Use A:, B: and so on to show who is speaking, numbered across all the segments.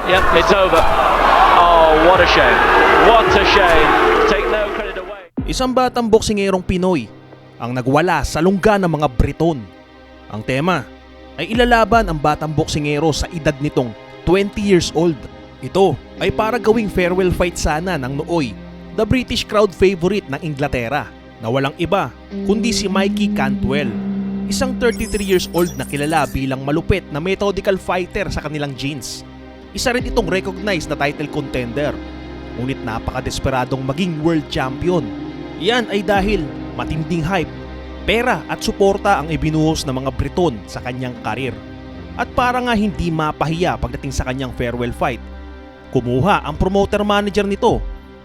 A: Yep, it's over. Oh, what a shame. What a shame. Take no credit away.
B: Isang batang boksingerong Pinoy ang nagwala sa lungga ng mga Briton. Ang tema ay ilalaban ang batang boksingero sa edad nitong 20 years old. Ito ay para gawing farewell fight sana ng nooy, the British crowd favorite ng Inglaterra, na walang iba kundi si Cantwell. Isang 33 years old na kilala bilang malupit na methodical fighter sa kanilang genes. Isa rin itong recognized na title contender, ngunit napakadesperadong maging world champion. Iyan ay dahil matinding hype, pera at suporta ang ibinuhos ng mga Briton sa kanyang karir. At para nga hindi mapahiya pagdating sa kanyang farewell fight, kumuha ang promoter manager nito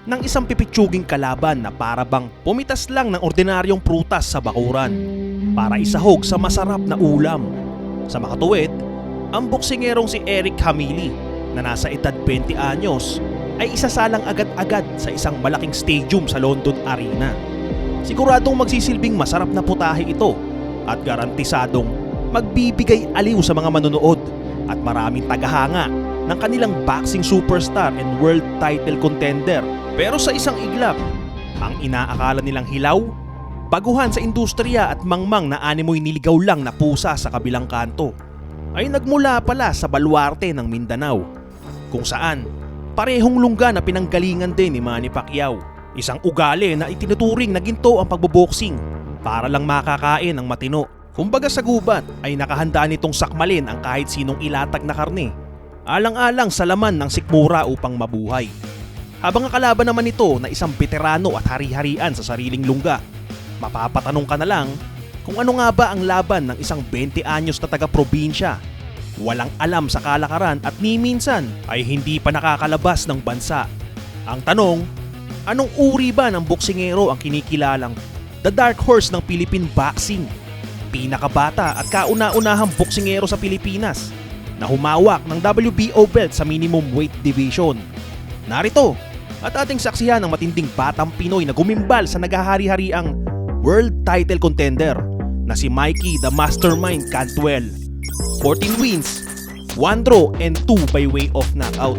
B: ng isang pipitsuging kalaban na para bang pumitas lang ng ordinaryong prutas sa bakuran para isahog sa masarap na ulam. Sa makatuwid, ang boksingerong si Eric Hamili na nasa edad 20 anyos ay isasalang agad-agad sa isang malaking stadium sa London Arena. Siguradong magsisilbing masarap na putahe ito at garantisadong magbibigay aliw sa mga manonood at maraming tagahanga ng kanilang boxing superstar and world title contender. Pero sa isang iglap, ang inaakala nilang hilaw, baguhan sa industriya at mangmang na animoy niligaw lang na pusa sa kabilang kanto, ay nagmula pala sa baluarte ng Mindanao, kung saan parehong lungga na pinanggalingan din ni Manny Pacquiao. Isang ugali na itinuturing na ginto ang pagboboxing para lang makakain ng matino. Kumbaga sa gubat ay nakahanda nitong sakmalin ang kahit sinong ilatag na karne, alang-alang sa laman ng sikmura upang mabuhay. Habang ang kalaban naman ito na isang veterano at hari-harian sa sariling lungga, mapapatanong ka na lang kung ano nga ba ang laban ng isang 20 anyos na taga-probinsya, walang alam sa kalakaran at ni minsan ay hindi pa nakakalabas ng bansa. Ang tanong, anong uri ba ng boksingero ang kinikilalang the dark horse ng Philippine boxing? Pinakabata at kauna-unahang boksingero sa Pilipinas na humawak ng WBO belt sa minimum weight division. Narito at ating saksihan ang matinding batang Pinoy na gumimbal sa naghahari-hariang world title contender na si Mikey the Mastermind Cantwell. 14 wins, 1 draw and 2 by way of knockout.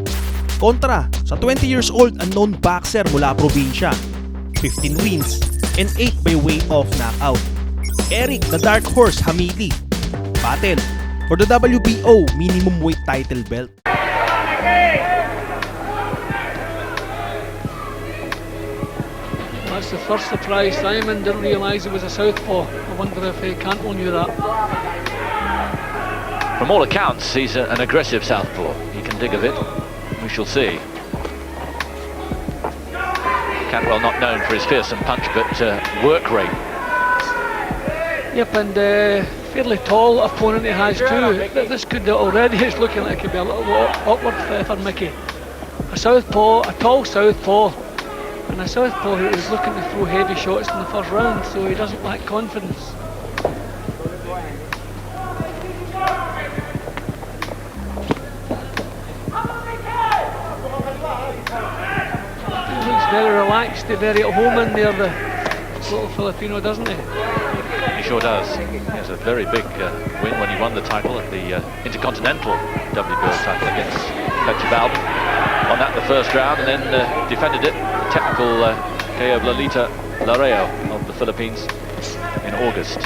B: Kontra sa 20 years old unknown boxer mula probinsya, 15 wins and 8 by way of knockout. Eric the Dark Horse Hamili. Battle for the WBO minimum weight title belt.
C: That's the first surprise. Simon didn't realise it was a southpaw. I wonder if Cantwell knew that.
A: From all accounts, he's an aggressive southpaw. He can dig a bit. We shall see. Cantwell not known for his fearsome punch, but work rate.
C: Yep, and fairly tall opponent he has too. This could already, it's looking like it could be a little awkward for Mickey. A southpaw, a tall southpaw, and a southpaw who is looking to throw heavy shots in the first round, so he doesn't lack confidence. He looks very relaxed, very at home in there, the little Filipino, doesn't he?
A: He sure does. He has a very big win when he won the title at the Intercontinental WBO title against Cantwell. Won that the first round and then defended it. Technical KO of Lalita Lareo of the Philippines in August.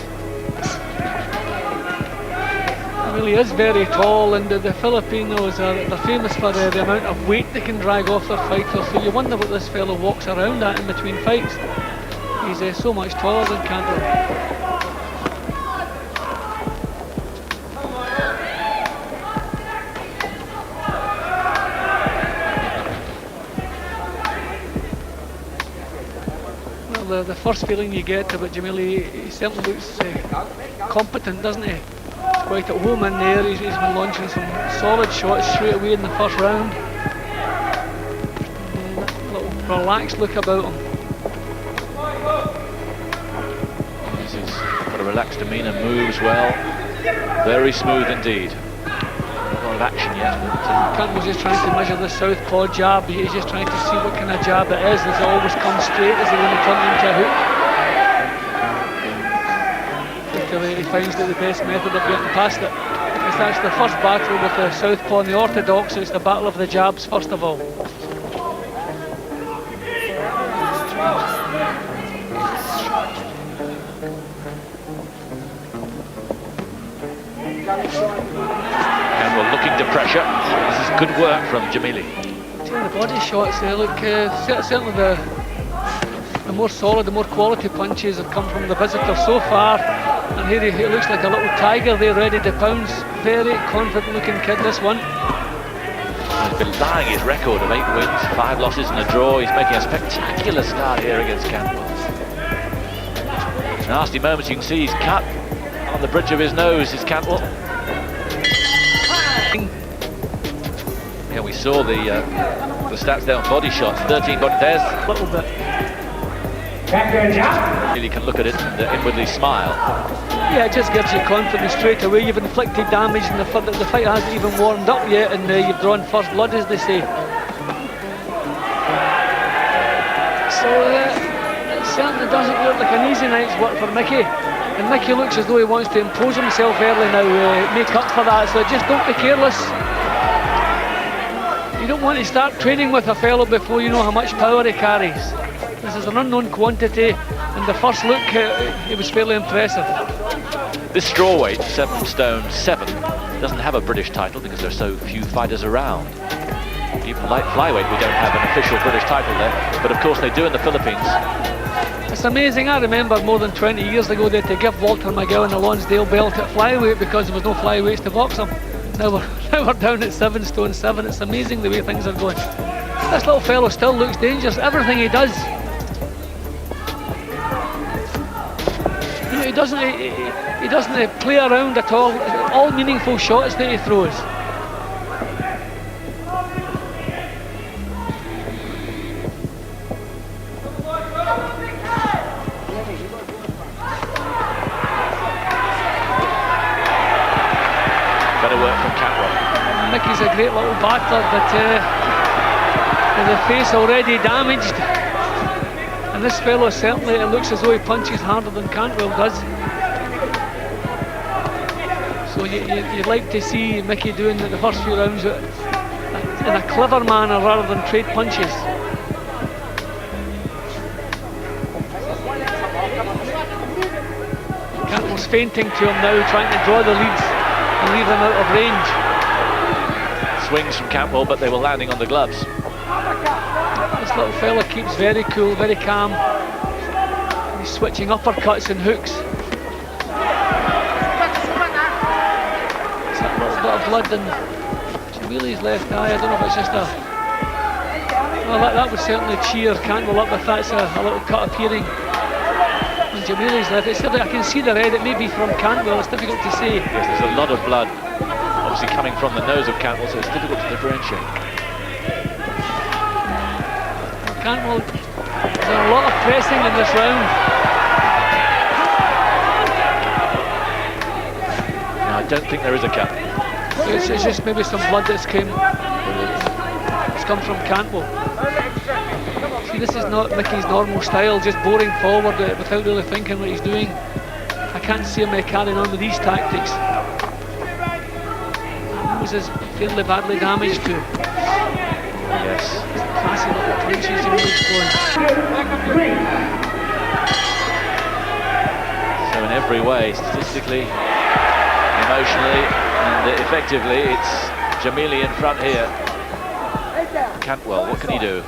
C: He really is very tall, and the Filipinos they're famous for the amount of weight they can drag off their fighters, so you wonder what this fellow walks around at in between fights. He's so much taller than Cantwell. The first feeling you get about Jamili, he certainly looks competent, doesn't he? Quite at home in there. He's been launching some solid shots straight away in the first round. A little relaxed look about him.
A: He's got a relaxed demeanour, moves well, very smooth indeed. Not a lot of action yet.
C: Cantwell's just trying to measure the southpaw jab. He's just trying to see what kind of jab it is. Does it always come straight? Is it going to turn into a hook? He finds that the best method of getting past it. That's the first battle with the southpaw and the orthodox. It's the battle of the jabs first of all.
A: Cantwell looking to pressure. This is good work from Jamili.
C: The body shots, they look certainly the more solid, the more quality punches have come from the visitor so far. And here he looks like a little tiger there, ready to pounce. Very confident looking kid, this one.
A: He's been lying his record of 8 wins, 5 losses and a draw. He's making a spectacular start here against Cantwell. Nasty moments, you can see he's cut on the bridge of his nose, is Cantwell. Yeah, we saw the stats there on body shots, 13 body, there's a little bit. Really can look at it and inwardly smile.
C: Yeah, it just gives you confidence straight away. You've inflicted damage and the fight hasn't even warmed up yet, and you've drawn first blood, as they say. So it certainly doesn't look like an easy night's work for Mickey. And Mickey looks as though he wants to impose himself early now, make up for that. So just don't be careless. You don't want to start training with a fellow before you know how much power he carries. This is an unknown quantity, and the first look, it was fairly impressive.
A: This strawweight, 7 stone 7, doesn't have a British title because there are so few fighters around. Even light flyweight, we don't have an official British title there, but of course they do in the Philippines.
C: It's amazing. I remember more than 20 years ago they had to give Walter McGowan a Lonsdale belt at flyweight because there was no flyweights to box him. Now we're down at 7 stone 7. It's amazing the way things are going. This little fellow still looks dangerous. Everything he does. You know, he doesn't play around at all. All meaningful shots that he throws.
A: Better work from Cantwell.
C: Mickey's a great little battler, but with the face already damaged. And this fellow certainly, it looks as though he punches harder than Cantwell does. So you'd like to see Mickey doing the first few rounds in a clever manner rather than trade punches. Cantwell's feinting to him now, trying to draw the leads and leave him out of range.
A: Swings from Cantwell, but they were landing on the gloves.
C: This little fella keeps very cool, very calm. He's switching uppercuts and hooks. There's that little bit of blood in Jamili's left eye. I don't know if it's just a... Well, that would certainly cheer Cantwell up if that's a little cut appearing on Jamili's left. I can see the red. It may be from Cantwell. It's difficult to say.
A: Yes, there's a lot of blood obviously coming from the nose of Cantwell, so it's difficult to differentiate.
C: Cantwell, there's a lot of pressing in this round.
A: No, I don't think there is a cut.
C: It's just maybe some blood that's come from Cantwell. See, this is not Mickey's normal style, just boring forward without really thinking what he's doing. I can't see him carrying on with these tactics. Nose is fairly badly damaged too.
A: Yes.
C: Classy little punches he moves going.
A: So in every way, statistically, emotionally, and effectively, it's Jamili in front here. Cantwell, what can he do?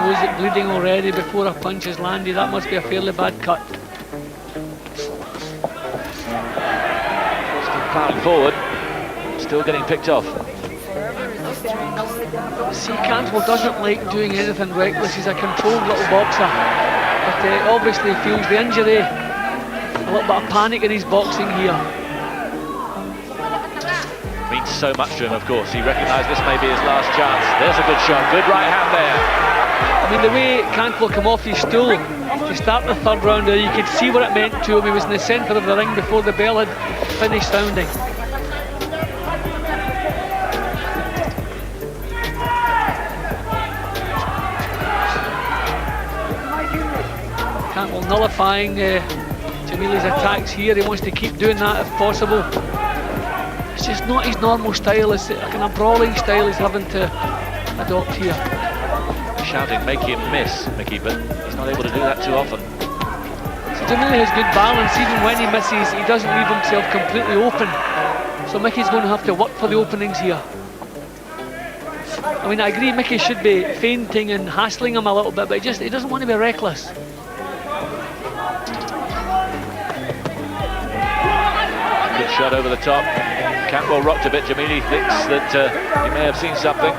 C: Nose it bleeding already before a punch has landed. That must be a fairly bad cut.
A: Plowing forward, still getting picked off.
C: See, Cantwell doesn't like doing anything reckless. He's a controlled little boxer, but obviously feels the injury, a little bit of panic in his boxing here.
A: Means so much to him, of course. He recognised this may be his last chance. There's a good shot, good right hand there.
C: I mean, the way Cantwell came off his stool to start the third round, you could see what it meant to him. He was in the centre of the ring before the bell had finished sounding. Cantwell nullifying Jamili's attacks here. He wants to keep doing that if possible. It's just not his normal style. It's a kind of brawling style he's having to adopt here.
A: Shouting, make him miss, Mickey, but he's not able to do that too often.
C: So Jamili has good balance. Even when he misses, he doesn't leave himself completely open. So Mickey's going to have to work for the openings here. I mean, I agree Mickey should be feinting and hassling him a little bit, but he doesn't want to be reckless.
A: Good shot over the top. Cantwell rocked a bit. Jamili thinks that he may have seen something.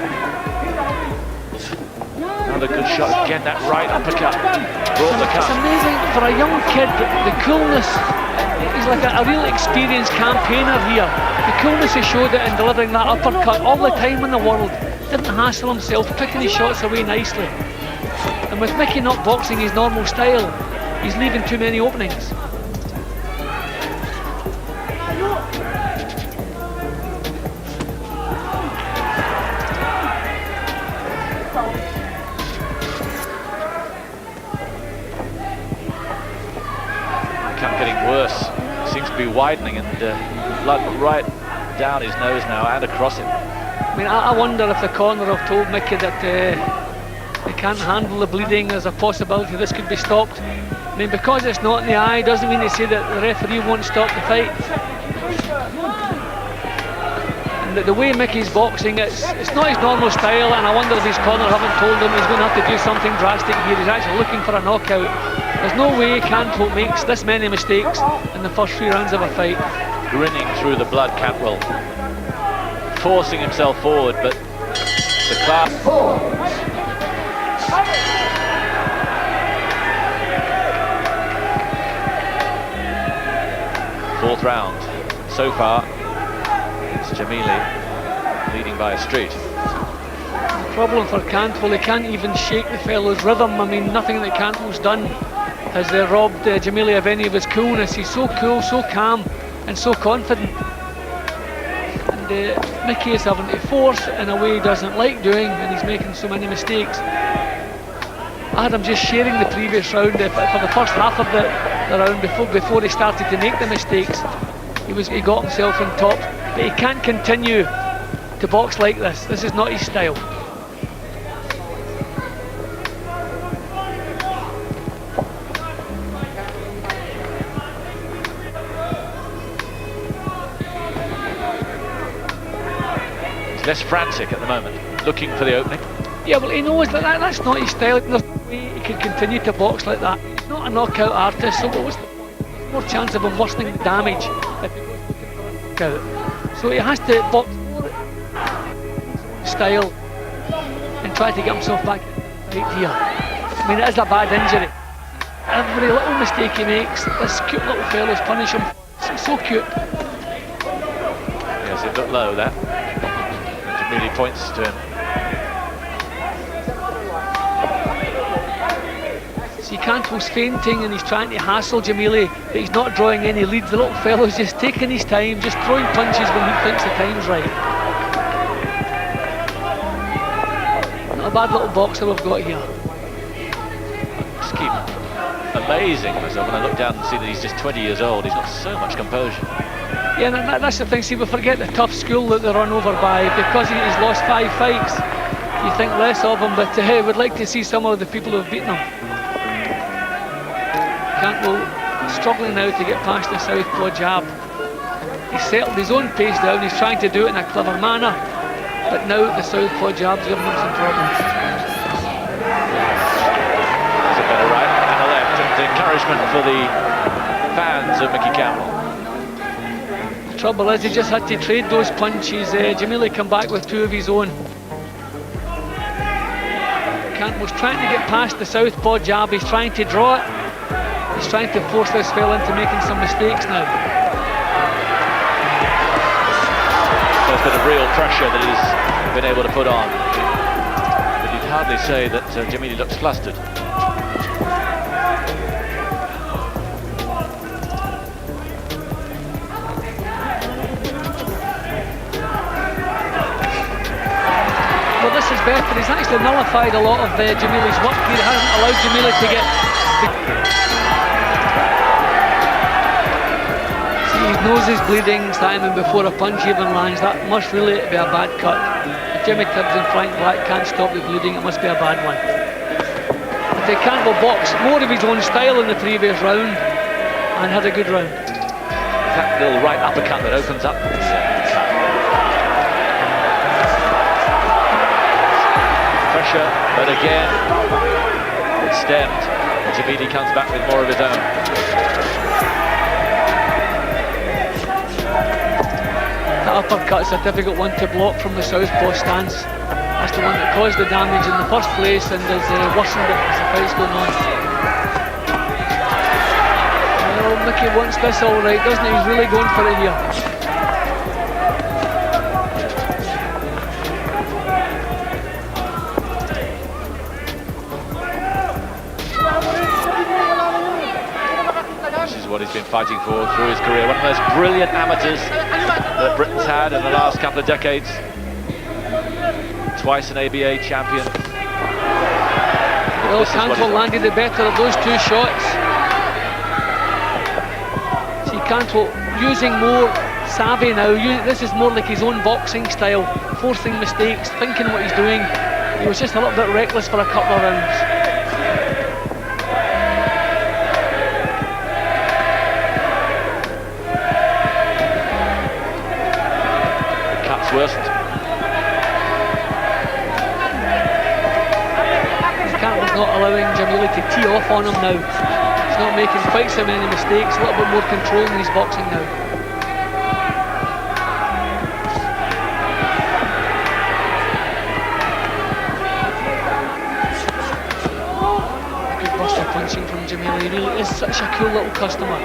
A: Another good shot again, that right uppercut. Brought the cut.
C: It's amazing for a young kid, the coolness. He's like a real experienced campaigner here. The coolness he showed it in delivering that uppercut all the time in the world. Didn't hassle himself, picking his shots away nicely. And with Mickey not boxing his normal style, he's leaving too many openings.
A: Kept getting worse. Seems to be widening, and blood right down his nose now and across it.
C: I mean, I wonder if the corner have told Mickey that they can't handle the bleeding. There's a possibility this could be stopped. I mean, because it's not in the eye doesn't mean they say that the referee won't stop the fight. And the way Mickey's boxing, it's not his normal style, and I wonder if his corner haven't told him he's going to have to do something drastic here. He's actually looking for a knockout. There's no way Cantwell makes this many mistakes in the first 3 rounds of a fight.
A: Grinning through the blood, Cantwell. Forcing himself forward, but the class. Fourth round. So far, it's Jamili leading by a street.
C: The problem for Cantwell, he can't even shake the fellow's rhythm. I mean, nothing that Cantwell's done has robbed Jamili of any of his coolness. He's so cool, so calm, and so confident. Mickey is having to force in a way he doesn't like doing, and he's making so many mistakes. I had him just sharing the previous round. For the first half of the round, before he started to make the mistakes, he got himself on top, but he can't continue to box like this. This is not his style.
A: Less frantic at the moment, looking for the opening.
C: Yeah, well, he knows that that's not his style. There's no way he can continue to box like that. He's not a knockout artist, so what's the point? There's more chance of him worsening the damage if he goes looking for a knockout. So he has to box more style and try to get himself back right here. I mean, it is a bad injury. Every little mistake he makes, this cute little fella's punish him. It's so cute.
A: Yes, it looked low there. Really points to him.
C: See, Cantwell's fainting and he's trying to hassle Jamili, but he's not drawing any leads. The little fellow's just taking his time, just throwing punches when he thinks the time's right. Not a bad little boxer we've got here.
A: Just keep amazing myself when I look down and see that he's just 20 years old. He's got so much composure.
C: Yeah, and that's the thing. See, we forget the tough school that they're run over by. Because he's lost 5 fights, you think less of him, but we'd like to see some of the people who've beaten him. Cantwell struggling now to get past the southpaw jab. He's settled his own pace down. He's trying to do it in a clever manner, but now the southpaw jab's giving him some problems.
A: There's a better right and a left, and encouragement for the fans of Mickey Cantwell.
C: Trouble is, he just had to trade those punches. Jamili come back with 2 of his own. Cantwell's trying to get past the southpaw jab. He's trying to draw it. He's trying to force this fella into making some mistakes now.
A: There's been a real pressure that he's been able to put on. But you'd hardly say that Jamili looks flustered.
C: Well, this is better. He's actually nullified a lot of Jamili's work here. He hasn't allowed Jamili to get See, his nose is bleeding, Simon, before a punch even lands. That must really be a bad cut. If Jimmy Tibbs and Frank Black can't stop the bleeding, it must be a bad one. But they can't go box more of his own style in the previous round and had a good round.
A: That little right uppercut that opens up. Pressure, but again, it's stemmed. Jamili comes back with more of his own.
C: The uppercut's a difficult one to block from the southpaw stance. That's the one that caused the damage in the first place and has worsened it as the fight's going on. Well, Mickey wants this all right, doesn't he? He's really going for it here.
A: This is what he's been fighting for through his career. One of the most brilliant amateurs that Britain's had in the last couple of decades. Twice an ABA champion.
C: Well, Cantwell landed the better of those two shots. See, Cantwell using more savvy now. This is more like his own boxing style, forcing mistakes, thinking what he's doing. He was just a little bit reckless for a couple of rounds.
A: The cut's worsened.
C: Cantwell's not allowing Jamili to tee off on him now. He's not making quite so many mistakes, a little bit more control in his boxing now. Good burst of punching from Jamili. He really is such a cool little customer.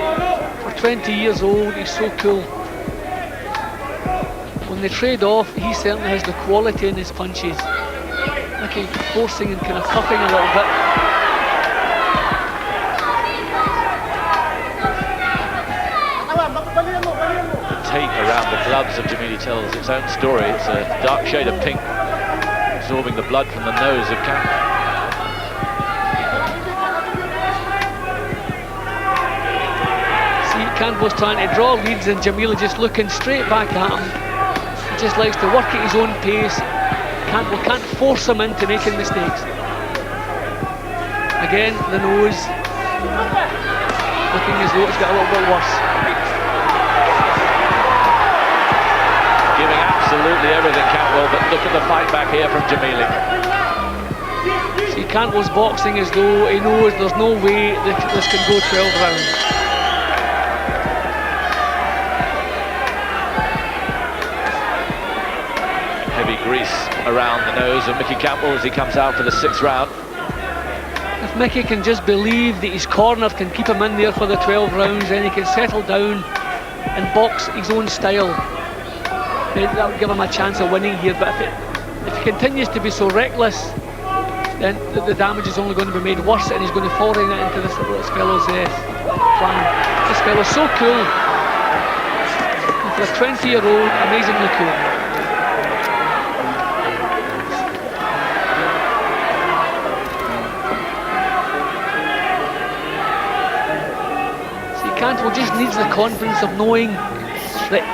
C: For 20 years old, he's so cool. When they trade off, he certainly has the quality in his punches. Mickey forcing and kind of puffing a little bit.
A: The tape around the gloves of Jamili tells its own story. It's a dark shade of pink, absorbing the blood from the nose of Cantwell.
C: See, Cantwell's trying to draw leads and Jamili just looking straight back at him. He just likes to work at his own pace. Cantwell can't force him into making mistakes. Again, the nose looking as though it's got a little bit worse.
A: Giving absolutely everything, Cantwell, but look at the fight back here from Jamili.
C: See, Cantwell's boxing as though he knows there's no way that this can go 12 rounds.
A: Heavy grease around the nose of Mickey Cantwell as he comes out for the 6th round.
C: If Mickey can just believe that his corner can keep him in there for the 12 rounds, then he can settle down and box his own style. That will give him a chance of winning here, but if he continues to be so reckless, then the damage is only going to be made worse and he's going to fall right into this fellow's plan. This fellow's so cool. And for a 20-year-old, amazingly cool. Cantwell just needs the confidence of knowing that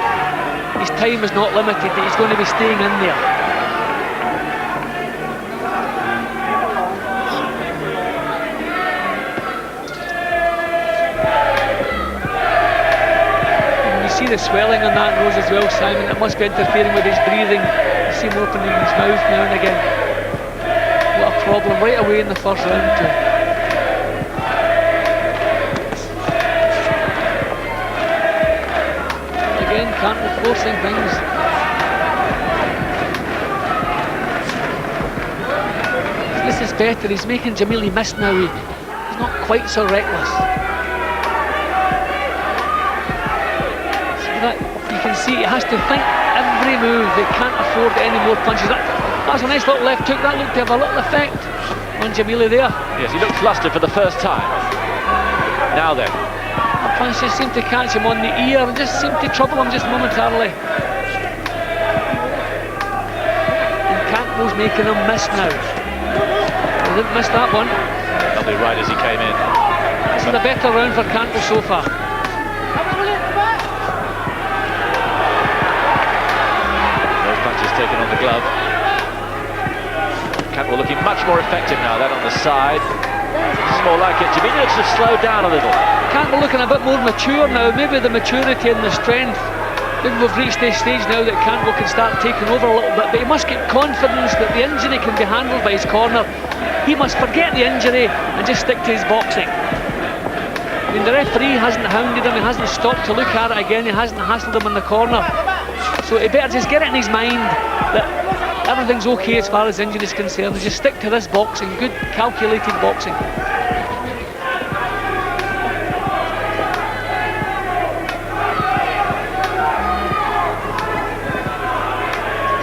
C: his time is not limited, that he's going to be staying in there. And you see the swelling on that nose as well, Simon. It must be interfering with his breathing. You see him opening his mouth now and again. What a problem right away in the first round too. Cantwell forcing things. This is better, he's making Jamili miss now. He's not quite so reckless. So that, you can see he has to think every move. They can't afford any more punches. That's a nice little left hook. That looked to have a little effect on Jamili there.
A: Yes, he looked flustered for the first time. Now then.
C: Punch just seemed to catch him on the ear and just seemed to trouble him just momentarily. And Cantwell's making him miss now. He didn't miss that one.
A: Lovely right as he came in.
C: This is a better round for Cantwell so far.
A: Those punches taken on the glove. Cantwell looking much more effective now, that on the side. This is more like it. Jamili looks to slow down a little.
C: Cantwell looking a bit more mature now, maybe the maturity and the strength. Maybe we've reached this stage now that Cantwell can start taking over a little bit, but he must get confidence that the injury can be handled by his corner. He must forget the injury and just stick to his boxing. I mean, the referee hasn't hounded him, he hasn't stopped to look at it again, he hasn't hassled him in the corner. So he better just get it in his mind that everything's okay as far as injury is concerned. Just stick to this boxing, good calculated boxing.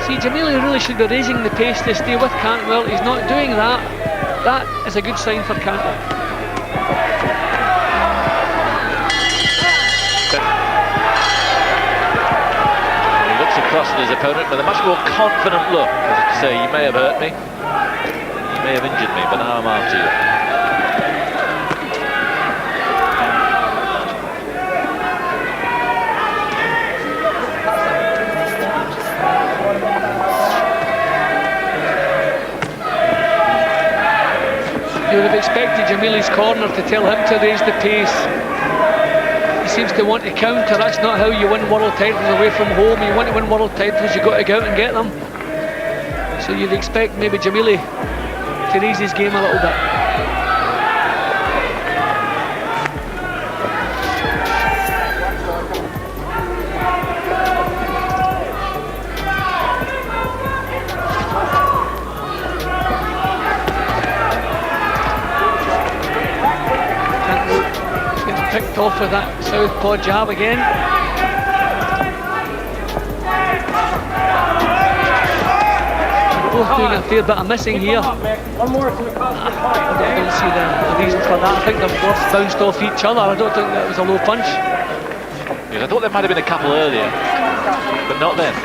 C: See, Jamili really should be raising the pace to stay with Cantwell. He's not doing that. That is a good sign for Cantwell.
A: Across at his opponent with a much more confident look, as if to say, you may have hurt me, you may have injured me, but now I'm after you.
C: You would have expected Jamili's corner to tell him to raise the pace. He seems to want to counter. That's not how you win world titles away from home. You want to win world titles, you've got to go out and get them. So you'd expect maybe Jamili to raise his game a little bit. Picked off with that southpaw jab again. Both doing a fair bit of missing here. I don't see the reason for that. I think they've both bounced off each other. I don't think that was a low punch.
A: Yes, I thought there might have been a couple earlier, but not then.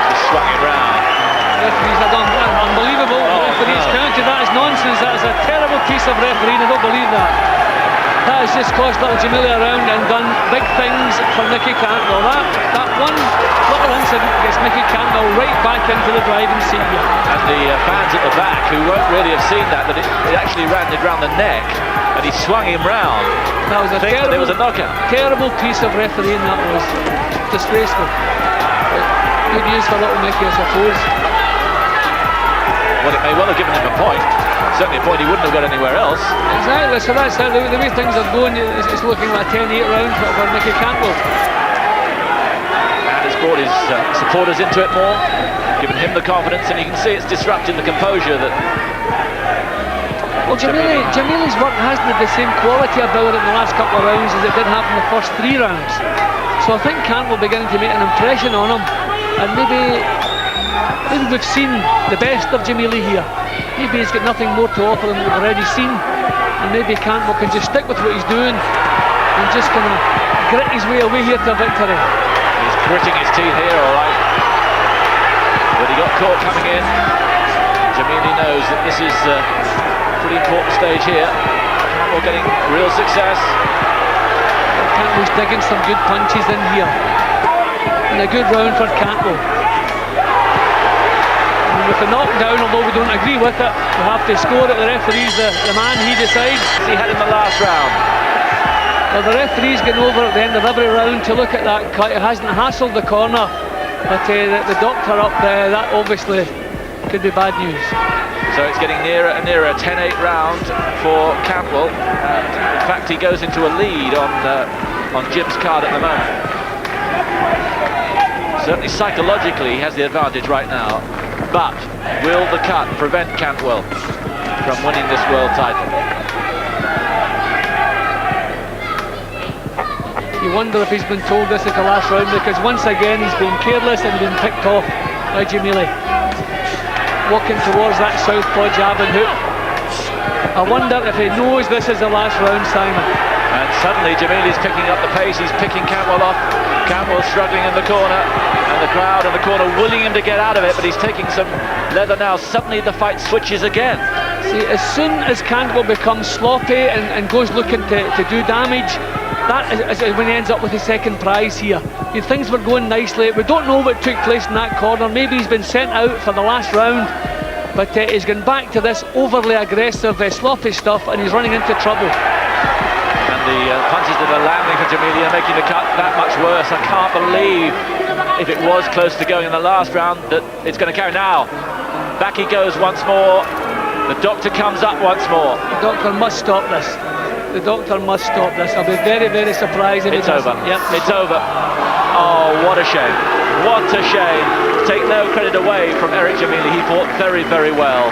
A: Just swung it round.
C: Referees have done unbelievable. Referees counted that as nonsense. That is a terrible piece of refereeing. I don't believe that. That has just cost little Jamili around and done big things for Mickey Cantwell. That one little incident gets Mickey Cantwell right back into the driving seat here.
A: And the fans at the back, who won't really have seen that, but it actually landed round the neck, and he swung him round.
C: That was a terrible,
A: there was a knockout.
C: Terrible piece of refereeing. That was disgraceful. But good news for little Mickey, I suppose.
A: Well, it may well have given him a point. Certainly a point he wouldn't have got anywhere else.
C: Exactly, so that's how the way things are going. It's looking like a 10-8 round for Mickey Cantwell.
A: And it's brought his supporters into it more, given him the confidence, and you can see it's disrupted the composure that...
C: Well, Jamili's work hasn't had the same quality about it in the last couple of rounds as it did have in the first 3 rounds. So I think Cantwell beginning to make an impression on him, and maybe we've seen the best of Jamili here. Maybe he's got nothing more to offer than we've already seen, and maybe Cantwell can just stick with what he's doing and just kind of grit his way away here to victory.
A: He's gritting his teeth here, all right. But he got caught coming in. Jamili knows that this is a pretty important stage here. Cantwell getting real success.
C: Cantwell's digging some good punches in here, and a good round for Cantwell. With the knockdown, although we don't agree with it, we have to score it. The referee's the man, he decides.
A: He had in the last round.
C: Well, the referee's getting over at the end of every round to look at that cut. It hasn't hassled the corner, but the doctor up there, that obviously could be bad news.
A: So it's getting nearer and nearer, a 10-8 round for Cantwell. And in fact, he goes into a lead on Jim's card at the moment. Certainly psychologically, he has the advantage right now. But will the cut prevent Cantwell from winning this world title?
C: You wonder if he's been told this at the last round, because once again he's been careless and been picked off by Jamili. Walking towards that southpaw jab and hook. I wonder if he knows this is the last round, Simon.
A: And suddenly Jamili's picking up the pace, he's picking Cantwell off. Cantwell struggling in the corner, and the crowd in the corner willing him to get out of it, but he's taking some leather now. Suddenly the fight switches again.
C: See, as soon as Cantwell becomes sloppy and goes looking to do damage, that is when he ends up with the second prize here. I mean, things were going nicely. We don't know what took place in that corner. Maybe he's been sent out for the last round, but he's gone back to this overly aggressive, sloppy stuff, and he's running into trouble.
A: And the punches that are landing for Jamili are making the cut that much worse. I can't believe, if it was close to going in the last round, that it's going to carry now. Back he goes once more. The doctor comes up once more.
C: The doctor must stop this. The doctor must stop this. I'll be very, very surprised if
A: it's over.
C: Yep,
A: it's over. Oh, what a shame. What a shame. Take no credit away from Eric Jamili. He fought very, very well.